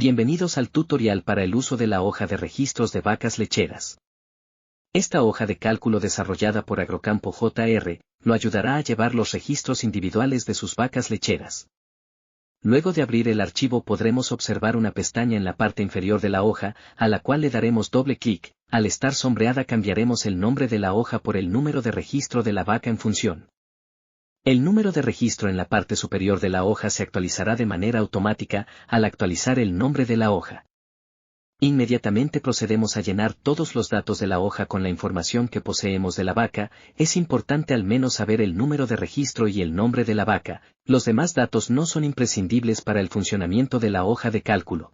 Bienvenidos al tutorial para el uso de la hoja de registros de vacas lecheras. Esta hoja de cálculo desarrollada por Agrocampo JR, lo ayudará a llevar los registros individuales de sus vacas lecheras. Luego de abrir el archivo podremos observar una pestaña en la parte inferior de la hoja, a la cual le daremos doble clic. Al estar sombreada cambiaremos el nombre de la hoja por el número de registro de la vaca en función. El número de registro en la parte superior de la hoja se actualizará de manera automática al actualizar el nombre de la hoja. Inmediatamente procedemos a llenar todos los datos de la hoja con la información que poseemos de la vaca. Es importante al menos saber el número de registro y el nombre de la vaca. Los demás datos no son imprescindibles para el funcionamiento de la hoja de cálculo.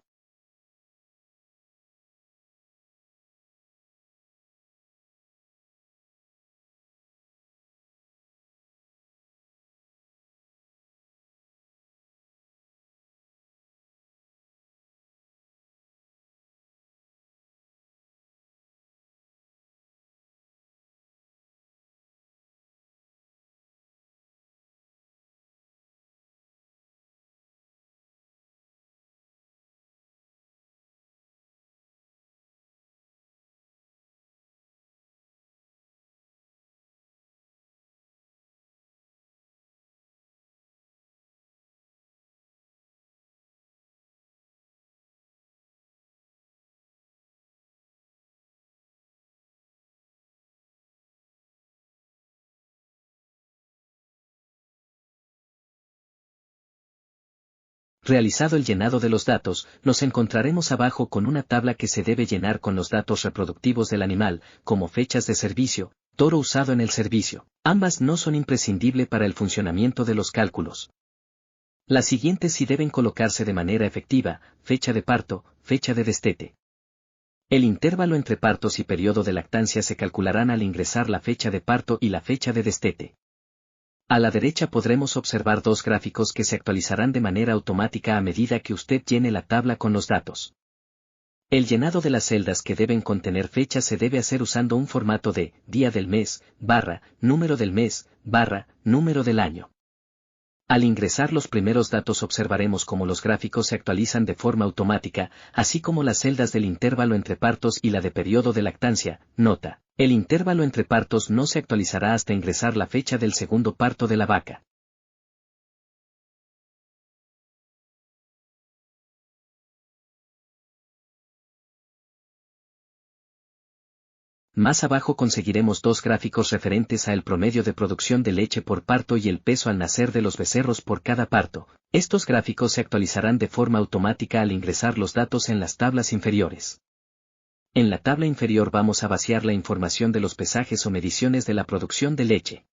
Realizado el llenado de los datos, nos encontraremos abajo con una tabla que se debe llenar con los datos reproductivos del animal, como fechas de servicio, toro usado en el servicio. Ambas no son imprescindibles para el funcionamiento de los cálculos. Las siguientes sí deben colocarse de manera efectiva: fecha de parto, fecha de destete. El intervalo entre partos y periodo de lactancia se calcularán al ingresar la fecha de parto y la fecha de destete. A la derecha podremos observar dos gráficos que se actualizarán de manera automática a medida que usted llene la tabla con los datos. El llenado de las celdas que deben contener fechas se debe hacer usando un formato de día del mes, número del mes, número del año. Al ingresar los primeros datos observaremos cómo los gráficos se actualizan de forma automática, así como las celdas del intervalo entre partos y la de periodo de lactancia. Nota: el intervalo entre partos no se actualizará hasta ingresar la fecha del segundo parto de la vaca. Más abajo conseguiremos dos gráficos referentes a el promedio de producción de leche por parto y el peso al nacer de los becerros por cada parto. Estos gráficos se actualizarán de forma automática al ingresar los datos en las tablas inferiores. En la tabla inferior vamos a vaciar la información de los pesajes o mediciones de la producción de leche.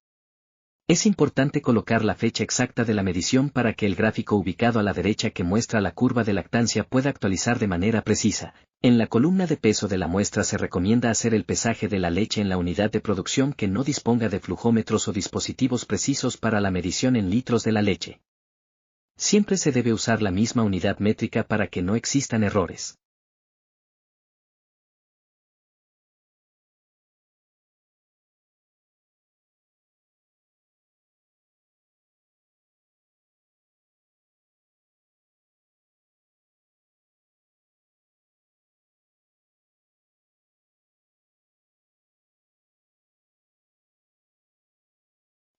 Es importante colocar la fecha exacta de la medición para que el gráfico ubicado a la derecha que muestra la curva de lactancia pueda actualizar de manera precisa. En la columna de peso de la muestra se recomienda hacer el pesaje de la leche en la unidad de producción que no disponga de flujómetros o dispositivos precisos para la medición en litros de la leche. Siempre se debe usar la misma unidad métrica para que no existan errores.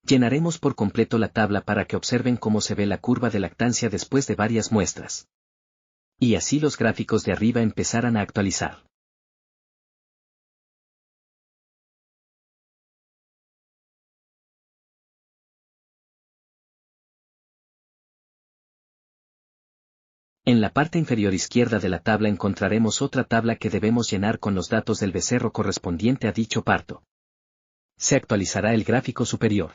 Llenaremos por completo la tabla para que observen cómo se ve la curva de lactancia después de varias muestras. Y así los gráficos de arriba empezarán a actualizar. En la parte inferior izquierda de la tabla encontraremos otra tabla que debemos llenar con los datos del becerro correspondiente a dicho parto. Se actualizará el gráfico superior.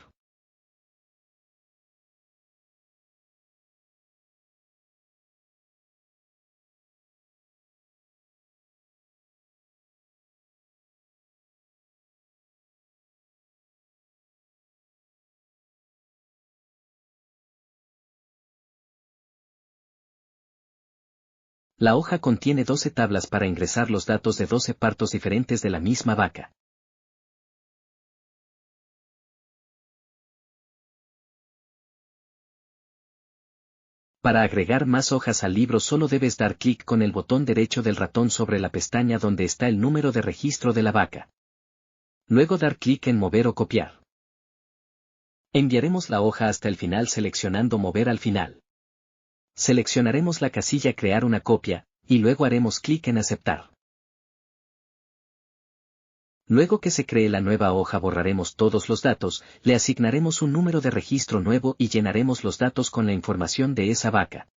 La hoja contiene 12 tablas para ingresar los datos de 12 partos diferentes de la misma vaca. Para agregar más hojas al libro solo debes dar clic con el botón derecho del ratón sobre la pestaña donde está el número de registro de la vaca. Luego dar clic en Mover o copiar. Enviaremos la hoja hasta el final seleccionando Mover al final. Seleccionaremos la casilla Crear una copia, y luego haremos clic en Aceptar. Luego que se cree la nueva hoja borraremos todos los datos, le asignaremos un número de registro nuevo y llenaremos los datos con la información de esa vaca.